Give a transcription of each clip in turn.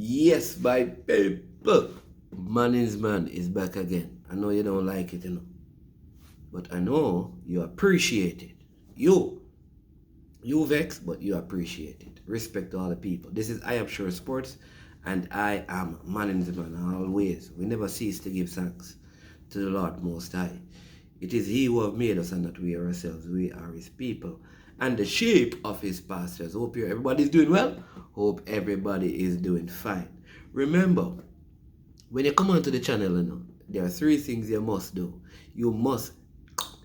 Yes, my people. Man is back again. I know you don't like it, but I know you appreciate it. You vex, but you appreciate it. Respect to all the people. This is I Am Sure Sports, and I am man always. We never cease to give thanks to the Lord Most High. It is He who have made us and not we ourselves. We are His people and the sheep of His pastures. Hope everybody's doing well. Hope everybody is doing fine. Remember, when you come onto the channel, there are 3 things you must do. You must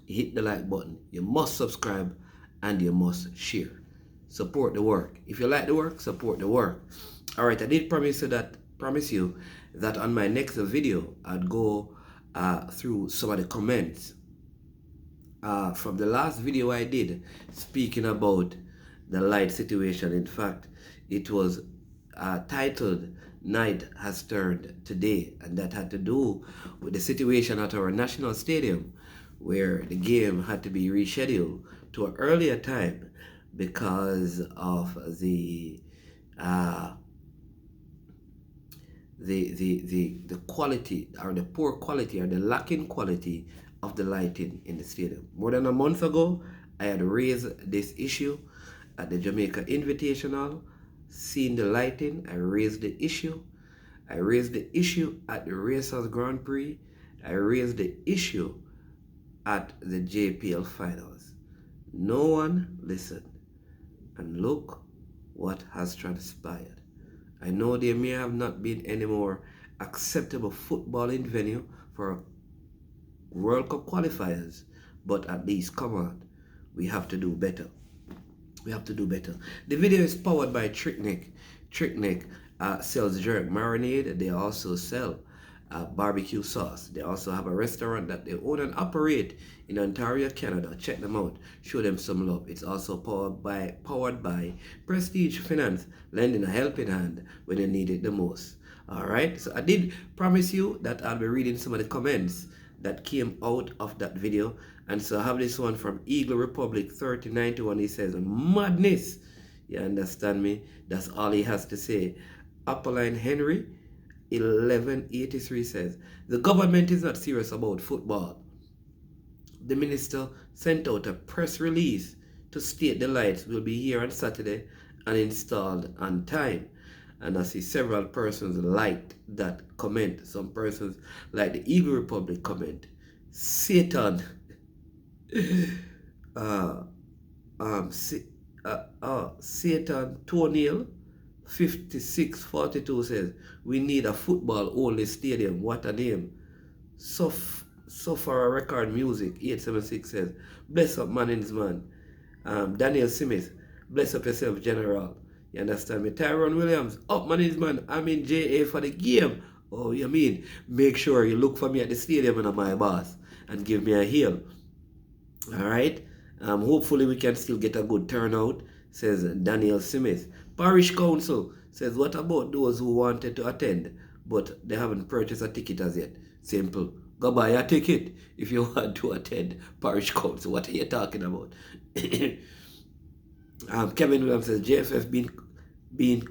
hit the like button. You must subscribe and you must share. Support the work. If you like the work, support the work. Alright, I did promise you that on my next video I'd go through some of the comments from the last video I did speaking about the light situation. In fact, it was titled Night Has Turned Today, and that had to do with the situation at our national stadium where the game had to be rescheduled to an earlier time because of the quality, or the poor quality, or the lacking quality of the lighting in the stadium. More than a month ago, I had raised this issue at the Jamaica Invitational, seeing the lighting. I raised the issue. I raised the issue at the Racers Grand Prix. I raised the issue at the JPL Finals. No one listened. And look what has transpired. I know there may have not been any more acceptable footballing venue for World Cup qualifiers, but at least, come on, we have to do better. We have to do better. The video is powered by Trickneck. Trickneck sells jerk marinade. They also sell barbecue sauce. They also have a restaurant that they own and operate in Ontario, Canada. Check them out. Show them some love. It's also powered by Prestige Finance, lending a helping hand when you need it the most. Alright, so I did promise you that I'll be reading some of the comments that came out of that video. And so I have this one from Eagle Republic 3091. He says, madness. You understand me? That's all he has to say. Apolline Henry 1183 says, the government is not serious about football. The minister sent out a press release to state the lights will be here on Saturday and installed on time. And I see several persons liked that comment. Some persons like the Eagle Republic comment. Satan. Satan Toenail 5642 says, we need a football only stadium. What a name. So far a record music 876 says, bless up man. Daniel Smith, bless up yourself, General. You understand me? Tyrone Williams, up man. I'm in JA for the game. Oh, you mean? Make sure you look for me at the stadium and I'm my boss and give me a hail. Alright? Hopefully we can still get a good turnout, says Daniel Smith. Parish Council says, what about those who wanted to attend but they haven't purchased a ticket as yet? Simple. Go buy a ticket if you want to attend. Parish Council, what are you talking about? Kevin Williams says, JFF being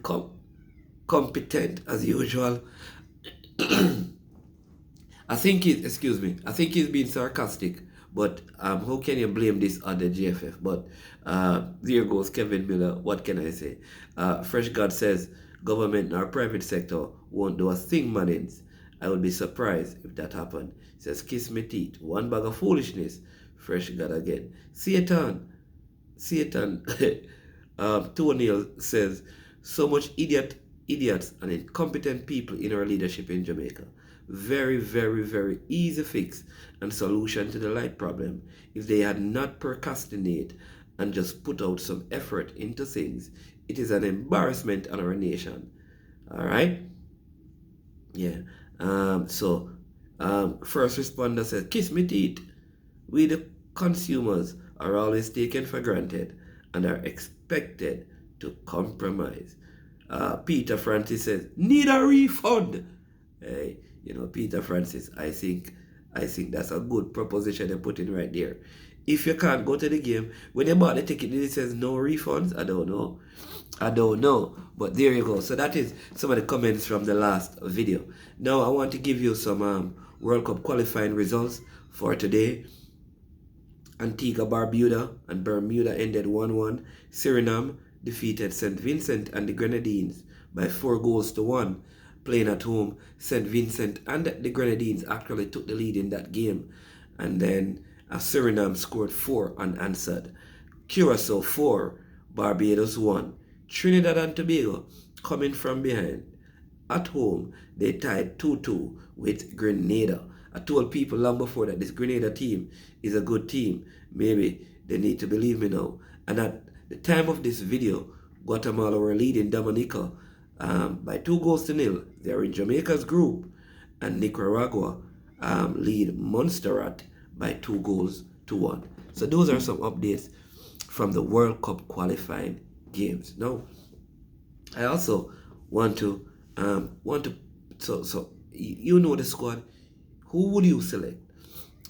competent as usual. I think he's being sarcastic, but how can you blame this on the GFF? But there goes Kevin Miller. What can I say? Fresh God says, government nor private sector won't do a thing, manins. I would be surprised if that happened. He says, kiss me teeth. One bag of foolishness. Fresh God again. Satan. Toenail says, so much idiots and incompetent people in our leadership in Jamaica. Very, very, very easy fix and solution to the light problem. If they had not procrastinate and just put out some effort into things, it is an embarrassment on our nation. All right? Yeah. First responder says, kiss me teeth. We the consumers are always taken for granted and are expected to compromise. Peter Francis says, need a refund. Hey, Peter Francis, I think that's a good proposition they're putting right there. If you can't go to the game, when you bought the ticket, it says no refunds. I don't know. I don't know, but there you go. So that is some of the comments from the last video. Now I want to give you some World Cup qualifying results for today. Antigua, Barbuda and Bermuda ended 1-1. Suriname defeated St. Vincent and the Grenadines by 4-1. Playing at home, St. Vincent and the Grenadines actually took the lead in that game. And then Suriname scored 4 unanswered. Curacao 4, Barbados 1. Trinidad and Tobago coming from behind. At home, they tied 2-2 with Grenada. I told people long before that this Grenada team is a good team. Maybe they need to believe me now. And at the time of this video, Guatemala were leading Dominica by 2-0. They are in Jamaica's group. And Nicaragua lead Montserrat by 2-1. So those are some updates from the World Cup qualifying games. Now, I also want to so you know the squad. Who would you select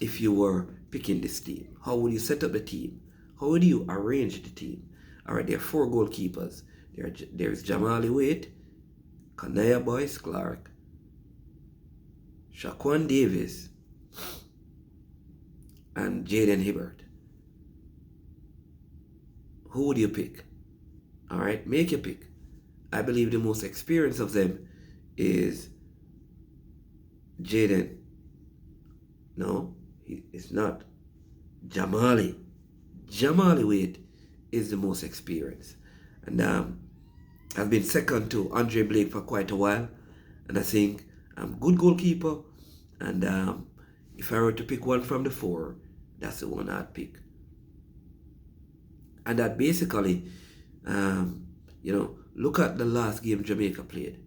if you were picking this team? How would you set up the team? How would you arrange the team? All right, there are 4 goalkeepers. There's Jamali Waite, Kanaya Boyce Clark, Shaquan Davis, and Jaden Hibbert. Who would you pick? All right, make your pick. I believe the most experienced of them is Jaden. No, it's not. Jamali Waite is the most experienced. And I've been second to Andre Blake for quite a while. And I think I'm a good goalkeeper. And if I were to pick one from the 4, that's the one I'd pick. And that basically, look at the last game Jamaica played.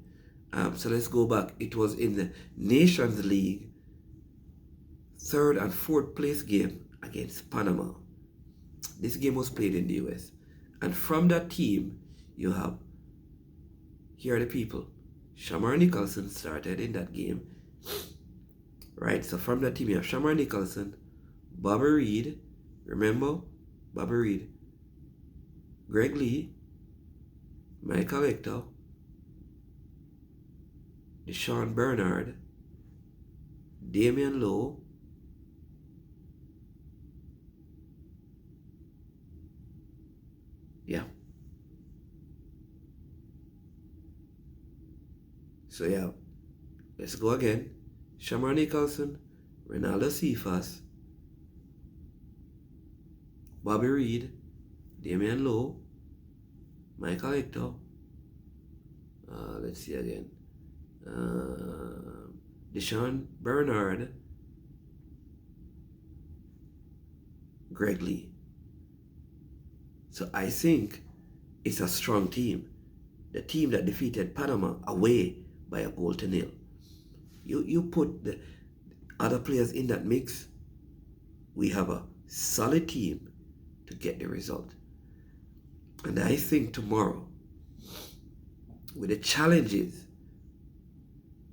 So let's go back. It was in the Nations League 3rd and 4th place game against Panama. This game was played in the US. And from that team, you have, here are the people. Shamar Nicholson started in that game. Right, so from that team, you have Shamar Nicholson, Bobby Reed, remember? Bobby Reed, Greg Lee, Michael Hector, Deshaun Bernard, Damian Lowe, yeah. So yeah, let's go again. Shamar Nicholson, Ronaldo Cephas, Bobby Reed, Damian Lowe, Michael Hector, let's see again, Deshaun Bernard, Greg Lee. So I think it's a strong team. The team that defeated Panama away by 1-0. You put the other players in that mix, we have a solid team to get the result. And I think tomorrow, with the challenges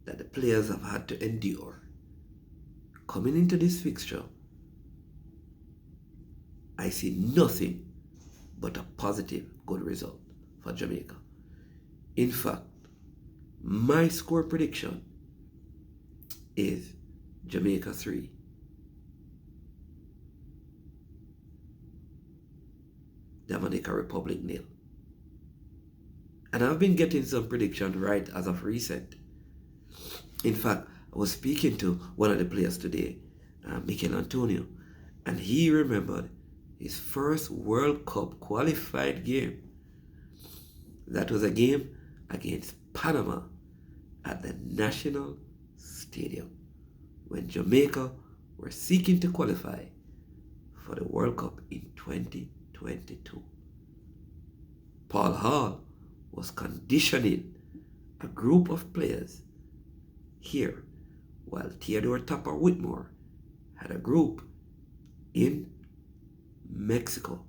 that the players have had to endure coming into this fixture, I see nothing but a positive, good result for Jamaica. In fact, my score prediction is Jamaica 3, Dominica Republic 0. And I've been getting some predictions right as of recent. In fact, I was speaking to one of the players today, Mikel Antonio, and he remembered his first World Cup qualified game. That was a game against Panama at the National Stadium when Jamaica were seeking to qualify for the World Cup in 2022. Paul Hall was conditioning a group of players here, while Theodore Tupper Whitmore had a group in Mexico.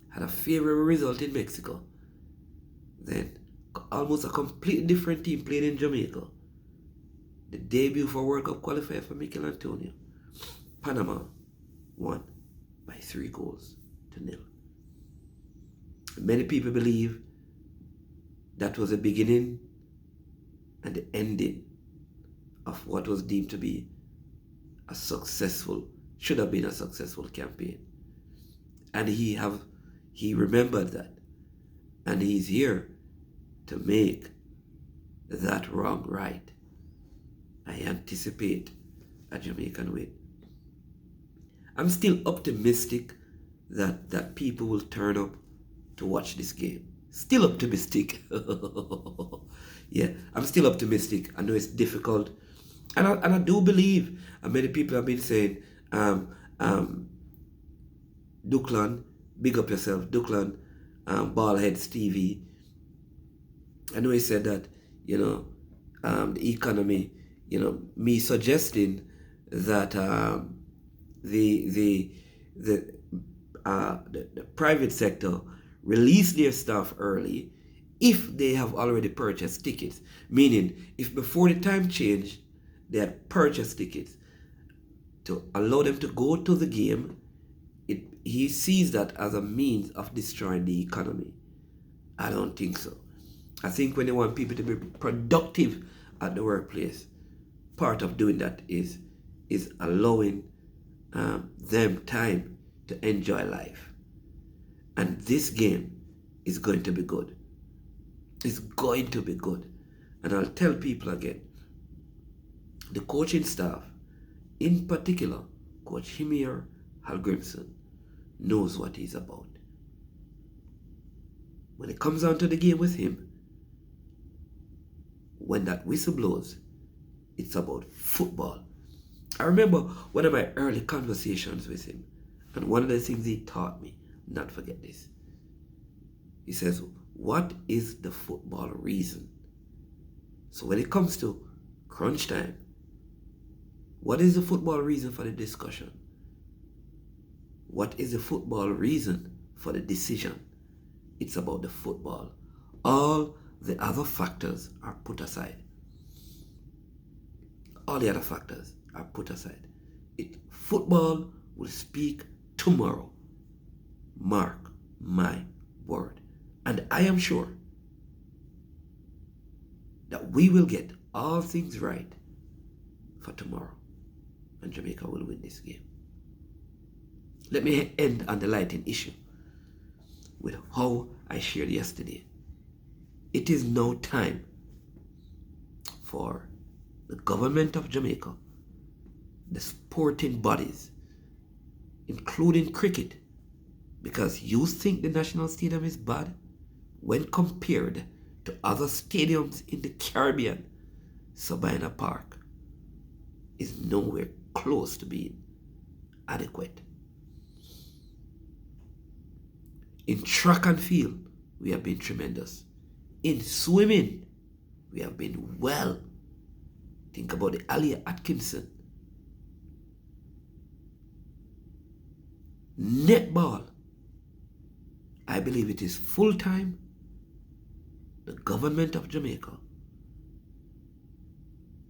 Had a favorable result in Mexico. Then almost a completely different team played in Jamaica. The debut for World Cup qualifier for Mikel Antonio. Panama won by 3-0. Many people believe that was the beginning and the ending of what was deemed to be a successful, should have been a successful campaign. And he remembered that. And he's here to make that wrong right. I anticipate a Jamaican win. I'm still optimistic that people will turn up to watch this game. Still optimistic. Yeah, I'm still optimistic. I know it's difficult. And I do believe, and many people have been saying, Duklan, big up yourself, Duklan, Ballhead Stevie. I know he said that, the economy, me suggesting that the private sector release their staff early if they have already purchased tickets. Meaning, if before the time change, they had purchased tickets, to allow them to go to the game, he sees that as a means of destroying the economy. I don't think so. I think when they want people to be productive at the workplace, part of doing that is allowing them time to enjoy life. And this game is going to be good. It's going to be good. And I'll tell people again, the coaching staff, in particular, Coach Himir Hallgrimson, knows what he's about. When it comes down to the game with him, when that whistle blows, it's about football. I remember one of my early conversations with him, and one of the things he taught me, not forget this. He says, what is the football reason? So when it comes to crunch time, what is the football reason for the discussion? What is the football reason for the decision? It's about the football. All the other factors are put aside. All the other factors are put aside. Football will speak tomorrow. Mark my word. And I am sure that we will get all things right for tomorrow. And Jamaica will win this game. Let me end on the lighting issue with how I shared yesterday. It is now time for the government of Jamaica, the sporting bodies, including cricket, because you think the National Stadium is bad when compared to other stadiums in the Caribbean. Sabina Park is nowhere close to being adequate. In track and field, we have been tremendous. In swimming, we have been well. Think about the Aliyah Atkinson. Netball, I believe it is full time. The government of Jamaica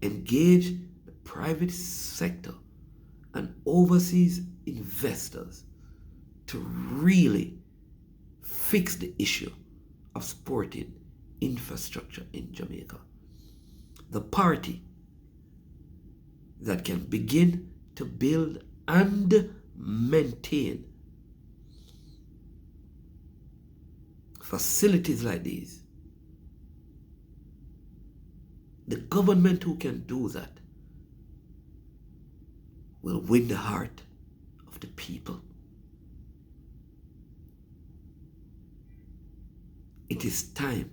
engage the private sector and overseas investors to really fix the issue of sporting infrastructure in Jamaica. The party that can begin to build and maintain facilities like these, the government who can do that will win the heart of the people. It is time.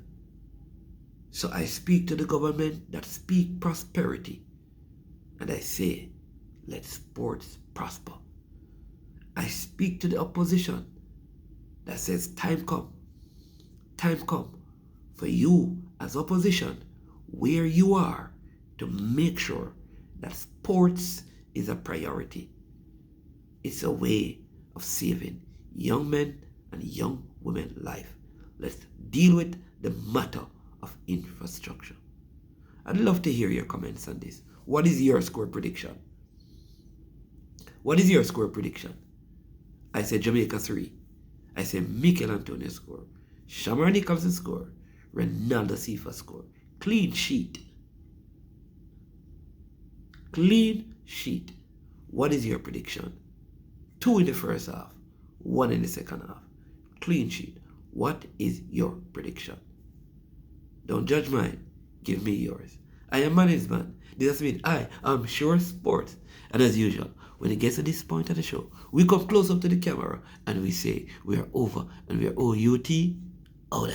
So I speak to the government that speak prosperity, and I say, let sports prosper. I speak to the opposition that says, time come for you as opposition, where you are, to make sure that sports is a priority. It's a way of saving young men and young women's life. Let's deal with the matter of infrastructure. I'd love to hear your comments on this. What is your score prediction? What is your score prediction? I say Jamaica 3. I say Mikel Antonio score Shamar Nicholson score. Ronaldo Sifa score. Clean sheet. Clean sheet. What is your prediction? 2 in the first half, 1 in the second half. Clean sheet. What is your prediction? Don't judge mine. Give me yours. I am management. This has been I am Sure Sports. And as usual, when it gets to this point of the show, we come close up to the camera and we say we are over and we are OUT out.